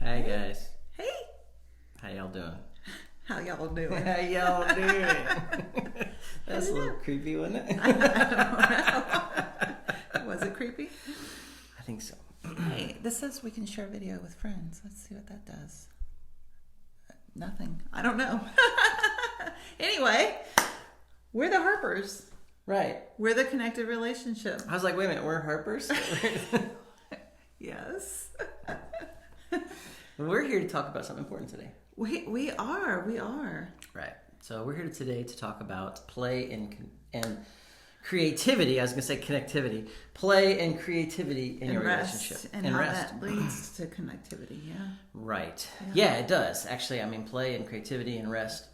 Hi guys. Hey, How y'all doing? how y'all doing? How y'all doing? That's a little creepy, wasn't it? Was it creepy? I think so. Hey, this says we can share video with friends. Let's see what that does. Nothing. I don't know. Anyway, we're the Harpers. Right. We're the connected relationship. I was like, wait a minute, we're Harpers? Yes. We're here to talk about something important today. We are. Right. So we're here today to talk about play and creativity. I was going to say connectivity. Play and creativity in your relationship. And how that leads to connectivity, yeah. Right. Yeah, it does. Actually, I mean, play and creativity and rest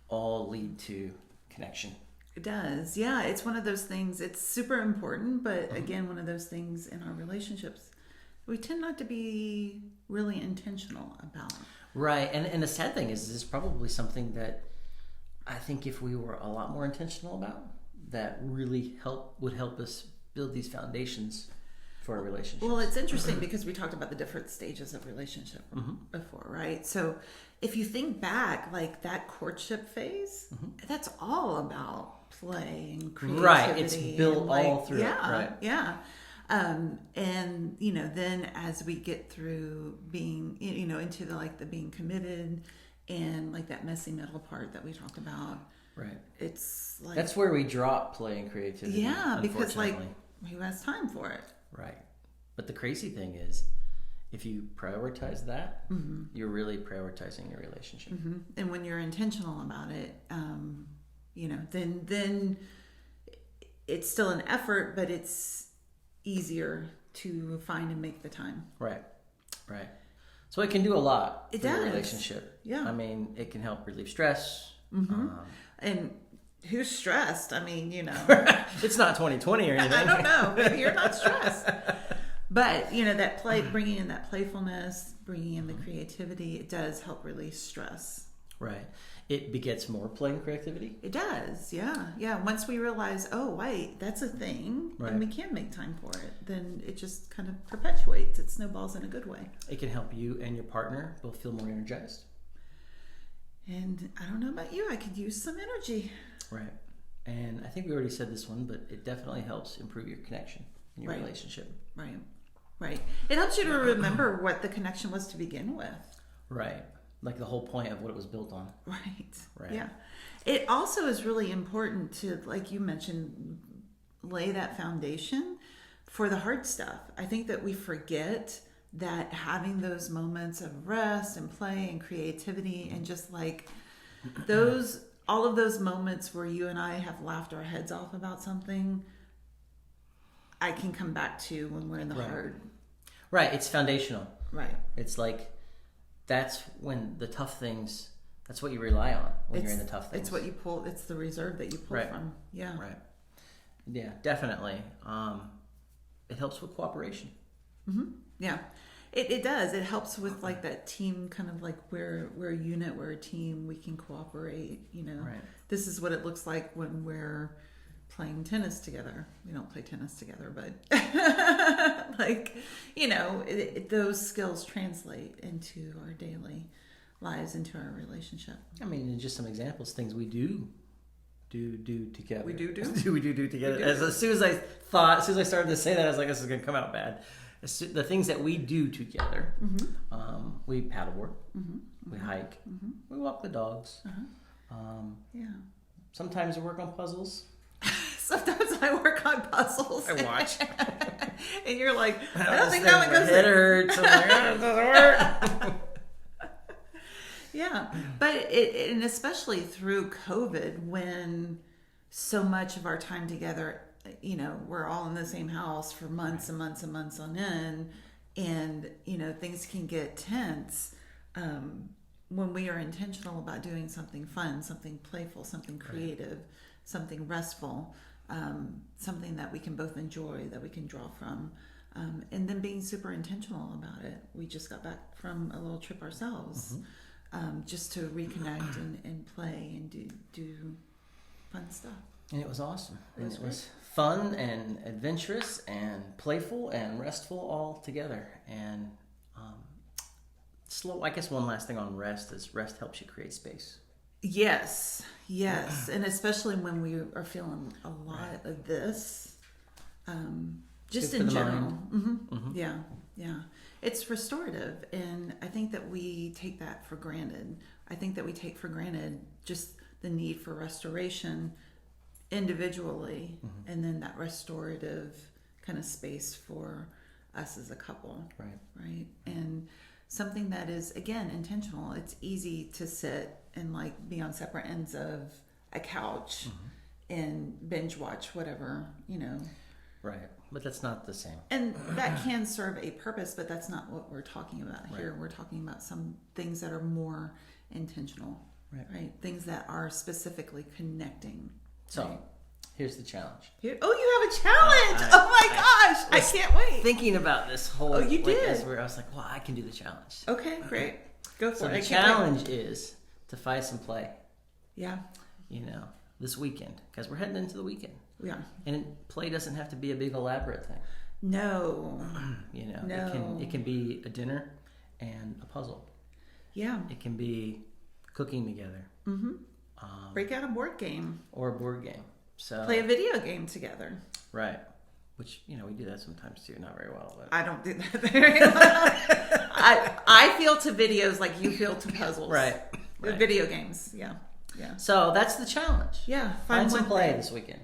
all lead to connection. It does. Yeah, it's one of those things. It's super important, but again, one of those things in our relationships we tend not to be really intentional about. Right. And the sad thing is, this is probably something that I think if we were a lot more intentional about, that really would help us build these foundations for a relationship. Well, it's interesting because we talked about the different stages of relationship before, right? So if you think back, like that courtship phase, that's all about play and creativity. Right. It's built all through it. Right. Yeah. And then as we get through being, into the being committed and like that messy middle part that we talk about. Right. It's like, that's where we drop play and creativity. Yeah, because who has time for it? Right. But the crazy thing is, if you prioritize that, you're really prioritizing your relationship. And when you're intentional about it, then it's still an effort, but it's easier to find and make the time. Right. So it can do a lot for your relationship. Yeah. I mean, it can help relieve stress. And who's stressed? I mean, It's not 2020 or anything. I don't know. Maybe you're not stressed. But, that play, bringing in that playfulness, bringing in the creativity, it does help release stress. Right. It begets more play and creativity. It does, yeah. Yeah, once we realize, oh, wait, that's a thing, and we can make time for it, then it just kind of perpetuates. It snowballs in a good way. It can help you and your partner both feel more energized. And I don't know about you, I could use some energy. Right. And I think we already said this one, but it definitely helps improve your connection in your relationship. Right. It helps you to remember what the connection was to begin with. Right. Like the whole point of what it was built on. Right. Yeah. It also is really important to, like you mentioned, lay that foundation for the hard stuff. I think that we forget that having those moments of rest and play and creativity and just like all of those moments where you and I have laughed our heads off about something, I can come back to when we're in the hard. Right. It's foundational. Right. It's like, that's when the tough things, that's what you rely on when you're in the tough things. It's what you pull, it's the reserve that you pull from. Yeah. Right. Yeah, definitely. It helps with cooperation. Yeah. It does. It helps with like that team kind of like we're a unit, we're a team, we can cooperate, Right. This is what it looks like when we're playing tennis together. We don't play tennis together, but those skills translate into our daily lives, into our relationship. I mean, just some examples, things we do together. We do together. As soon as I started to say that, I was like, this is going to come out bad. The things that we do together, we paddleboard, we hike, we walk the dogs. Sometimes we work on puzzles. Sometimes I work on puzzles. I watch. And you're like, I don't think that one goes there. It hurts. I'm like, it doesn't work. Yeah. But and especially through COVID, when so much of our time together, we're all in the same house for months and months and months on end, and, things can get tense. When we are intentional about doing something fun, something playful, something creative, something restful, something that we can both enjoy, that we can draw from, and then being super intentional about it. We just got back from a little trip ourselves, just to reconnect and play and do fun stuff. And it was awesome. And it was fun and adventurous and playful and restful all together. And I guess one last thing on rest is rest helps you create space. Yes. And especially when we are feeling a lot of this, just good in for the general. mind. Yeah. It's restorative. And I think that we take that for granted. I think that we take for granted just the need for restoration individually, and then that restorative kind of space for us as a couple. Right. And something that is, again, intentional. It's easy to sit and like be on separate ends of a couch and binge watch whatever, Right. But that's not the same. and that can serve a purpose, but that's not what we're talking about here. Right. We're talking about some things that are more intentional, right? Things that are specifically connecting. So right? here's the challenge. You have a challenge. Oh my gosh. I can't wait. Thinking about this whole, you like, did. as I was like, well, I can do the challenge. Okay, great. Go for So it. the I can't wait. challenge is to find some play, Yeah. this weekend, because we're heading into the weekend. Yeah. And play doesn't have to be a big elaborate thing. No. No. It can be a dinner and a puzzle. Yeah. It can be cooking together. Break out a board game. Or a board game. So Play a video game together. right. Which, we do that sometimes too, not very well. But I don't do that very well. I feel to videos like you feel to puzzles. Right. Video games. Yeah. So that's the challenge. Yeah. Find some one play thing. this weekend.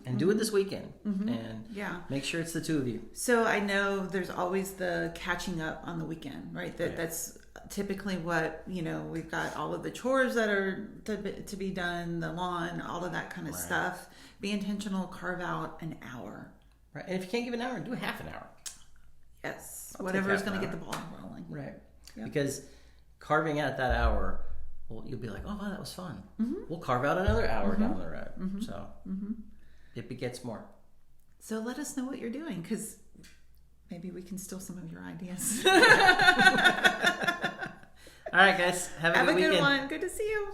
And do it this weekend. And Yeah. make sure it's the two of you. So I know there's always the catching up on the weekend, right? Right. That's typically what, we've got all of the chores that are to be done, the lawn, all of that kind of Right. stuff. Be intentional, carve out an hour. Right. And if you can't give an hour, do a half an hour. Yes. I'll Whatever take is half going to an get the ball rolling. Right. Yeah. Because carving out that hour, well, you'll be like, oh, wow, that was fun. We'll carve out another hour down the road. So it begets more. So let us know what you're doing, because maybe we can steal some of your ideas. All right, guys. Have a Have good a good weekend. one. Good to see you.